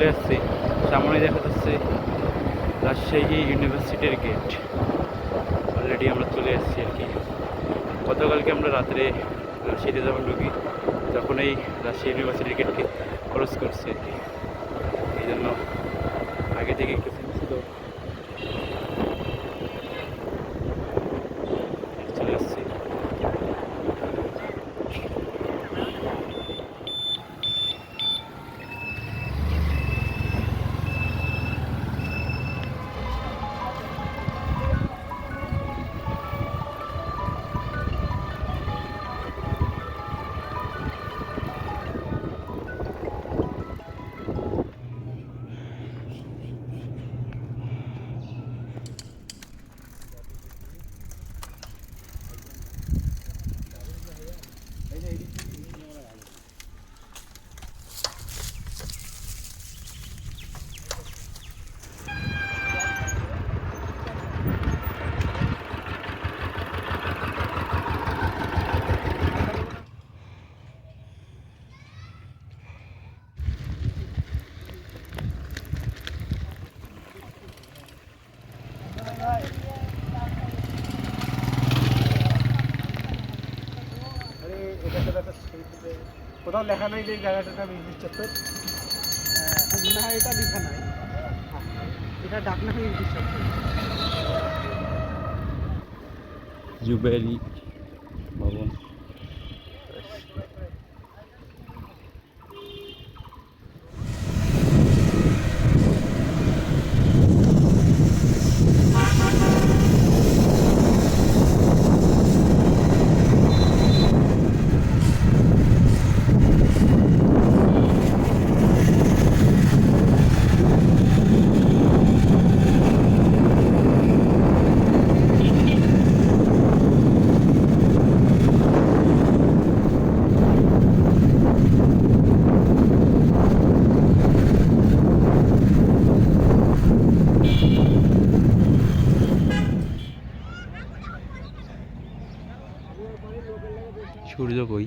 চলে আসছি। সামনে দেখা যাচ্ছে রাজশাহী ইউনিভার্সিটির গেট। অলরেডি আমরা চলে আসছি আর কি। গতকালকে আমরা রাত্রে রাজশাহীতে যখন ঢুকি তখন এই রাজশাহী ইউনিভার্সিটির গেটকে ক্রস করছি আর কি। এই জন্য আগে থেকে একটু ছিল চলে আসছি। কোথাও লেখা নাই যে এই জায়গাটার নাম ইংলিশ চত্বর। না, এটা লেখা নাই, এটা ডাক নাম ইংলিশ চত্বর। জুবেরি ভবন। সূর্য কই?